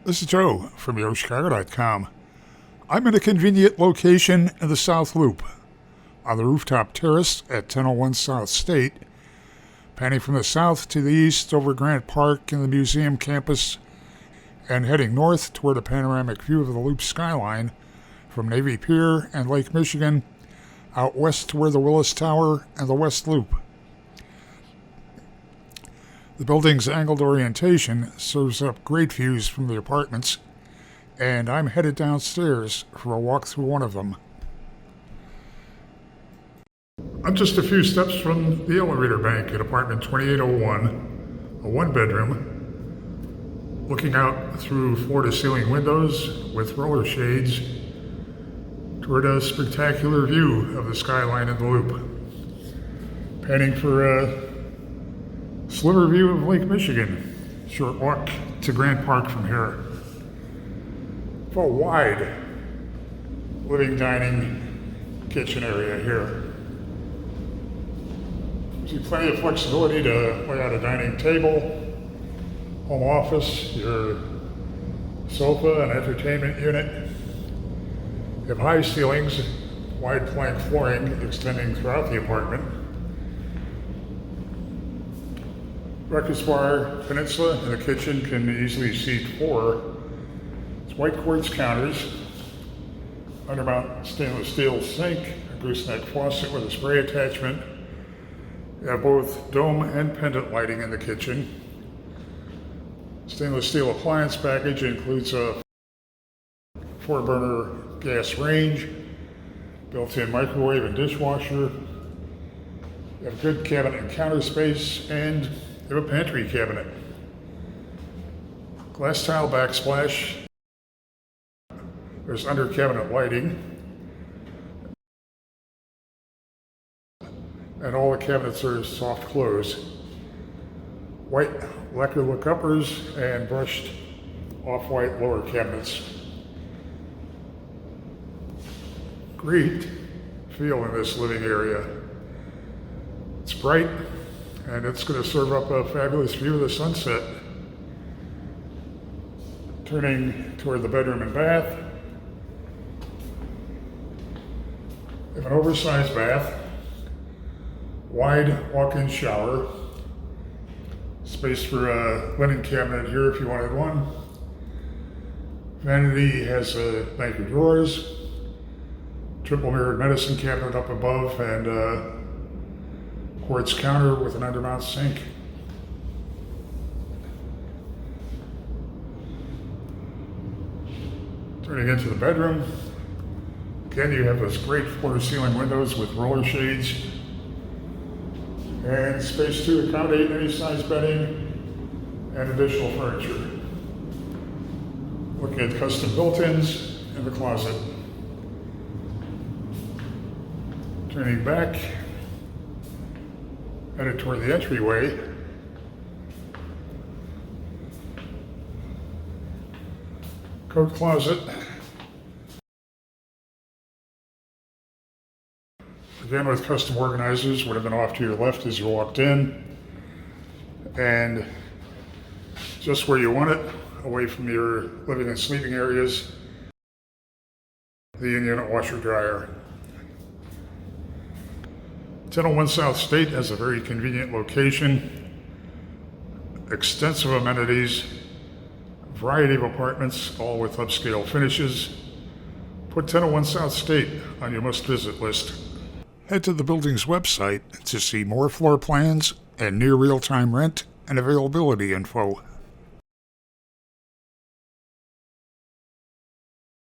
This is Joe from YoChicago.com. I'm in a convenient location in the South Loop, on the rooftop terrace at 1001 South State, panning from the south to the east over Grant Park and the museum campus, and heading north toward a panoramic view of the Loop skyline from Navy Pier and Lake Michigan, out west to where the Willis Tower and the West Loop. The building's angled orientation serves up great views from the apartments, and I'm headed downstairs for a walk through one of them. I'm just a few steps from the elevator bank at apartment 2801, a one-bedroom, looking out through floor-to-ceiling windows with roller shades toward a spectacular view of the skyline in the Loop. Panning for a sliver view of Lake Michigan. Short walk to Grant Park from here. For a wide living, dining, kitchen area here. Gives you plenty of flexibility to lay out a dining table, home office, your sofa, and entertainment unit. You have high ceilings, wide plank flooring extending throughout the apartment. Breakfast bar, peninsula, and the kitchen can easily seat 4. It's white quartz counters, undermount stainless steel sink, a gooseneck faucet with a spray attachment. You have both dome and pendant lighting in the kitchen. Stainless steel appliance package includes a 4-burner gas range, built-in microwave and dishwasher. You have good cabinet and counter space, and you have a pantry cabinet. Glass tile backsplash. There's under cabinet lighting. And all the cabinets are soft close. White lacquer look uppers and brushed off-white lower cabinets. Great feel in this living area. It's bright, and it's going to serve up a fabulous view of the sunset. Turning toward the bedroom and bath. We have an oversized bath, wide walk-in shower, space for a linen cabinet here if you wanted one. Vanity has a bank of drawers, triple mirrored medicine cabinet up above, and quartz counter with an undermount sink. Turning into the bedroom, again you have those great floor-to-ceiling windows with roller shades and space to accommodate any size bedding and additional furniture. Looking at custom built-ins in the closet. Turning back, headed toward the entryway. Coat closet. Again with custom organizers, would have been off to your left as you walked in. And just where you want it, away from your living and sleeping areas, the in-unit washer dryer. 1001 South State has a very convenient location, extensive amenities, variety of apartments, all with upscale finishes. Put 1001 South State on your must-visit list. Head to the building's website to see more floor plans and near real-time rent and availability info.